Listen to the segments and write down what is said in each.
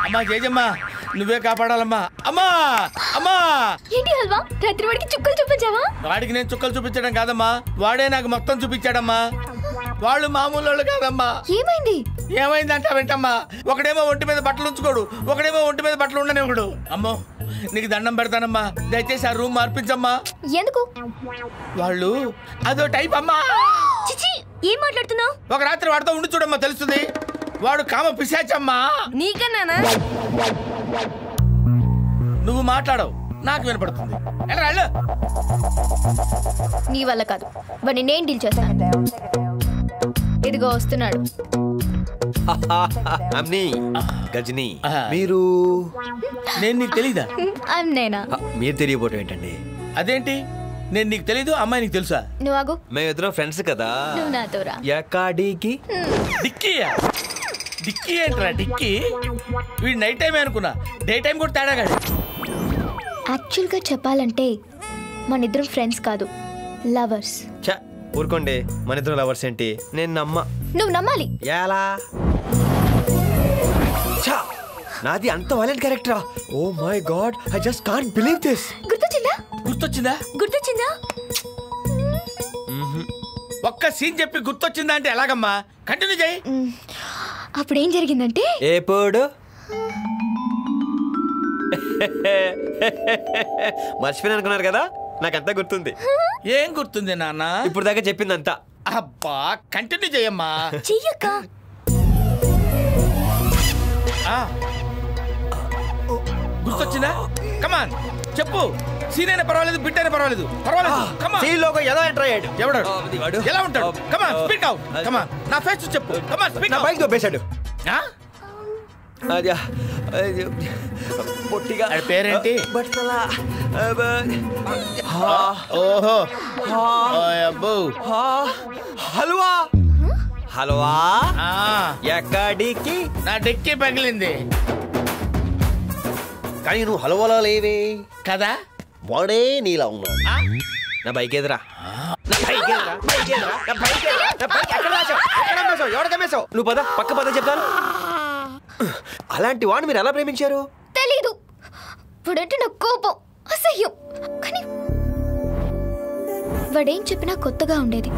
అమ్మా జేజమ్మా నువ్వే కాపాడాలమ్మా. అమ్మా అమ్మా ఏంటి హల్వా రాత్రి వాడికి చుక్కలు చూపించావా? వాడికి నేను చుక్కలు చూపించడం కాదమ్మా, వాడే నాకు మొత్తం చూపించాడమ్మా. వాళ్ళు మామూలు వాళ్ళు కాదమ్మా. ఏమైంది? ఏమైందంట వెంటమ్మా, ఒకడేమో ఒంటి మీద బట్టలు ఉంచుకోడు, ఒకడేమో ఒంటి మీద బట్టలు ఉండనే ఒకడు. అమ్మో నీకు దండం పెడతానమ్మా, దయచేసి ఆ రూమ్ మార్పించమ్మా. ఎందుకు? వాళ్ళు అదో టైప్ అమ్మా. చిచి ఏం మాట్లాడుతున్నావు? ఒక రాత్రి వాడితో ఉండి చూడమ్మా తెలుస్తుంది. వాడు కామ పిశాచమ్మా. నీకన్నానా? నువ్వు మాట్లాడవు, నాకు వినపడుతుంది. నీ వల్ల కాదు, వాడిని నేను డీల్ చేస్తాను. ఇదిగో వస్తున్నాడు. గజని మీరు నేను నీకు తెలీదా? నేనా? మీరు తెలియపోవటం ఏంటండి? అదేంటి నేను నీకు తెలీదు, అమ్మాయి నీకు తెలుసా? నువ్వు ఆగు. మేమిద్దరం ఫ్రెండ్స్ కదా. నువ్వు నాతో రా. ఎక్కడికి? డిక్కీయా? డిక్కీ ఏంట్రా డిక్కీ? వీడు నైట్ టైమే అనుకున్నా, డే టైం కూడా తేడా కాదు. యాక్చువల్గా చెప్పాలంటే మన ఇద్దరం ఫ్రెండ్స్ కాదు, లవర్స్. ఊరుకోండి, మన ఇద్దరం లవర్స్ ఏంటి? నేను నువ్వు నమ్మాలి. ఎలా? నాది అంత వైలెంట్ క్యారెక్టరా? Oh my god, I just can't believe this. గుర్తొచ్చిందా? గుర్తొచ్చిందా? గుర్తొచ్చిందా? ఒక్క సీన్ చెప్పి గుర్తొచ్చిందా అంటే ఎలాగమ్మా? కంటిన్యూ చేయి. అప్పుడు ఏం జరిగిందంటే, ఎప్పుడు మర్చిపోయిన అనుకున్నారు కదా, నాకంతా గుర్తుంది. ఏం గుర్తుంది నాన్న? ఇప్పుడు దాకా చెప్పిందంతా. అబ్బా కంటిన్యూ చేయమ్మా. చెయ్యక్క. గుర్తొచ్చిందా? కమాన్ చెప్పు. సీన్ అయినా పర్వాలేదు, బిట్ అయినా పర్వాలేదు, పర్వాలేదు. కమాన్. సీన్ లోకి ఎలా ఎంటర్ అయ్యాడు? ఎవడు? ఎలా ఉంటాడు? Come on speak out. కమాన్ నా ఫేస్ చెప్పు. Come on speak out. బైక్ దొబ్బేశాడు. పొట్టిగా. పేరేంటి? ఓహో అబ్బో. హల్వా. హల్వా ఎక్కడికి? నా డిక్కీ పగిలింది. కానీ నువ్వు హల్వాలో లేవే కదా, వాడే నీలా ఉన్నాడు. నా బైక్ ఎదురా. నువ్వు పద, పక్క పద చెప్తాను. అలాంటి వాడిని మీరు ఎలా ప్రేమించారు? తెలీదు. వాడంటే నాకు కోపం, అసహ్యం. కానీ వాడేం చెప్పినా కొత్తగా ఉండేది.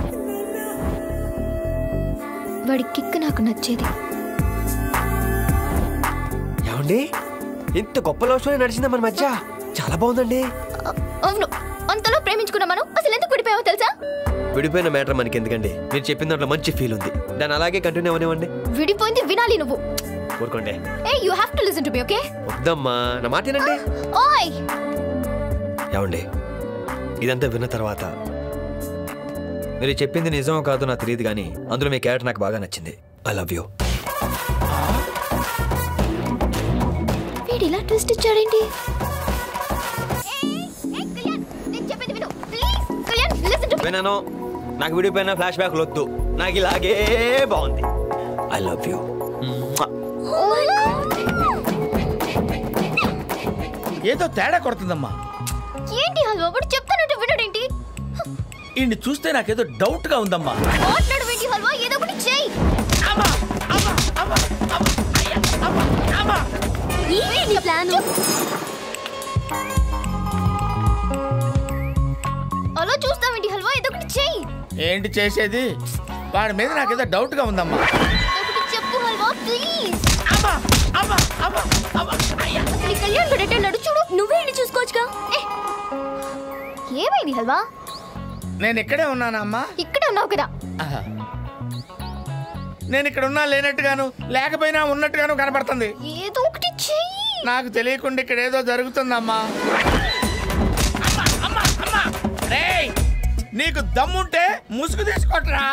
వాడి కిక్ నాకు నచ్చేది. ఏమండి, ఇంత గొప్ప లవ్ స్టోరీ నడిచిందా మన మధ్య? చాలా బాగుందండి. అవును, అంతలో ప్రేమించుకున్నా మనం. అసలు ఎందుకు విడిపోయావో తెలుసా? విడిపోయిన మ్యాటర్ మనకి ఎందుకండి, మీరు చెప్పిన దాంట్లో మంచి ఫీల్ ఉంది, దాన్ని అలాగే కంటిన్యూ అవనివ్వండి. విడిపోయింది వినాలి నువ్వు. ఊరుకోండి. Hey, you have to listen to me, okay? వద్దమ్మా, నా మాట వినండి. ఓయ్ ఏమండి, ఇదంతా విన్న తర్వాత మీరు చెప్పింది నిజమో కాదో నాకు తెలియదు, కానీ అందులో మీ క్యారెక్టర్ నాకు బాగా నచ్చింది. I love you. వీడు ఇలా ట్విస్ట్ ఇచ్చాడేంటి? విన్నాను. నాకు విడిపోయిన ఫ్లాష్ బ్యాక్ వద్దు, నాకు ఇలాగే బాగుంది. I love you. ఏదో తేడా కొడుతుందమ్మా. ఏంటి హల్వా, వాడు చెప్తానంటే వినడేంటి? ఈయన్ని చూస్తే నాకేదో డౌట్ గా ఉందమ్మా. మాట్లాడవేంటి హల్వా, ఏదో ఒకటి చెయ్యి. ఏంటి ప్లాన్? అలా చూస్తావేంటి హల్వా, ఏదో ఒకటి చెయ్యి. ఏంటి చేసేది? వాడి మీద నాకేదో డౌట్ గా ఉందమ్మా. ఒకటి చెప్పు హల్వా ప్లీజ్. అసలు కళ్యాణ్ గడెట్టాడు చూడు. నువ్వే చూసుకోవచ్చుగా. ఏమైంది హల్వా? నేను ఇక్కడే ఉన్నానా అమ్మా? ఇక్కడే ఉన్నావు కదా. నేను ఇక్కడ ఉన్నా లేనట్టుగాను, లేకపోయినా ఉన్నట్టుగాను కనబడుతుంది. ఏదో ఒకటి చెయ్యి. నాకు తెలియకుండా ఇక్కడ ఏదో జరుగుతుందమ్మా. రేయ్, నీకు దమ్ముంటే ముసుగు తీసుకోట్రా.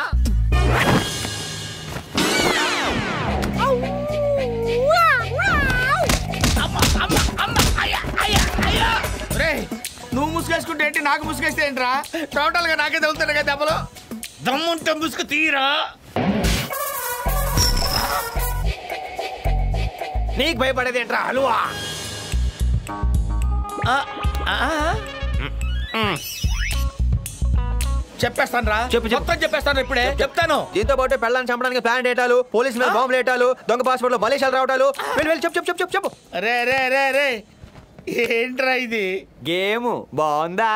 రేయ్, నువ్వు ముసుగేసుకుంటే ఏంటి, నాకు ముసుగేస్తే ఏంట్రా? టోటల్ గా నాకే తగులుతాడు కదా దెబ్బలు. దమ్ముంటే ముసుగు తీరా. నీకు భయపడేది ఏంట్రా హల్వా? చెప్పేస్తాను రా, చెప్పు. మొత్తం చెప్పేస్తాను ఇప్పుడే చెప్తాను. దీంతో పాటు పెళ్ళాన్ని చంపడానికి ప్లాన్ డేటాలు, పోలీసు మీద బాంబులు వేయటాలు, దొంగ పాస్పోర్ట్ లో బలేశాలు రావటాలు. వెళ్ళి చెప్పు. రే రే రే రే ఏంట్రా ఇది? గేమ్ బాగుందా?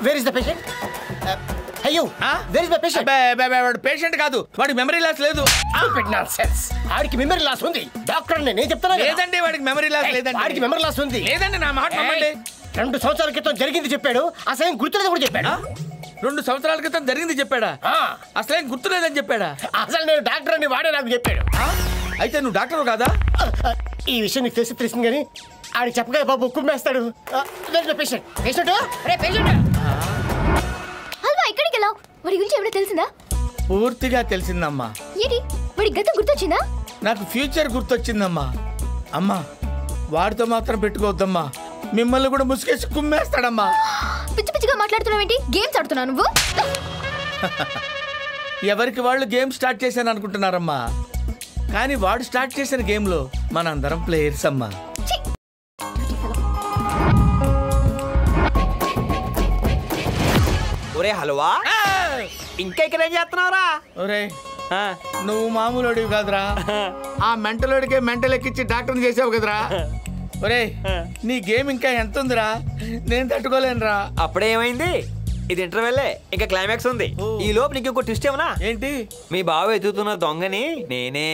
Where is the patient? అయ్యో వేర్ ఇస్ ద పేషెంట్? వాడు పేషెంట్ కాదు, వాడికి మెమరీ లాస్ లేదు. నాన్సెన్స్. ఆడికి మెమరీ లాస్ ఉంది. డాక్టర్ నేను చెప్తాను. లేదండి వాడికి మెమరీ లాస్ లేదండి. ఆడికి మెమరీ లాస్ ఉంది. లేదండి, నా మాట నమ్మండి. 2 సంవత్సరాల క్రితం జరిగింది చెప్పాడు, అసలు గుర్తులేదు కూడా చెప్పాడు. 2 సంవత్సరాల క్రితం జరిగింది చెప్పాడా? అసలేం గుర్తులేదని చెప్పాడా? అసలు నేను డాక్టర్ అని వాడే నాకు చెప్పాడు. అయితే నువ్వు డాక్టర్ కాదా? ఈ విషయం నీకు తెలిసింది కానీ ఆడికి చెప్పగా బాబు కుమ్మేస్తాడు. పేషెంట్ పేషెంట్ రే పేషెంట్. హల్వా ఎక్కడికి వెళ్ళావు? వాడి గురించి ఏమైనా తెలిసిందా? పూర్తిగా తెలిసిందమ్మా. ఏంటి వాడి గతం గుర్తొచ్చిందా? నాకు ఫ్యూచర్ గుర్తొచ్చిందమ్మా. అమ్మా వాడితో మాత్రం పెట్టుకోవద్దమ్మా, మిమ్మల్ని కూడా ముసుగేసి కుమ్మేస్తాడమ్మా. పిచ్చి పిచ్చిగా మాట్లాడుతున్నావేంటి? గేమ్స్ ఆడుతున్నావు నువ్వు? ఎవరికి వాళ్ళు గేమ్ స్టార్ట్ చేశాను అనుకుంటున్నారమ్మా, కానీ వాడు స్టార్ట్ చేసిన గేమ్లో మనందరం ప్లేయర్స్ అమ్మా. ఒరే హల్వా, ఇంకా ఇక్కడ ఏం చేస్తున్నావురా? ఒరే నువ్వు మామూలుడివి కాదురా, ఆ మెంటలోడికే మెంటల్ ఎక్కించి డాక్టర్ని చేసావు కదరా. ఒరే నీ గేమ్ ఇంకా ఎంత ఉందిరా, నేను తట్టుకోలేనురా. అప్పుడే ఏమైంది? ఇది ఇంటర్వెల్లే, ఇంకా క్లైమాక్స్ ఉంది. ఈ లోపు నీకు ఇంకో ట్విస్ట్ ఏమన్నా? ఏంటి? మీ బావ ఎదుగుతున్న దొంగని నేనే.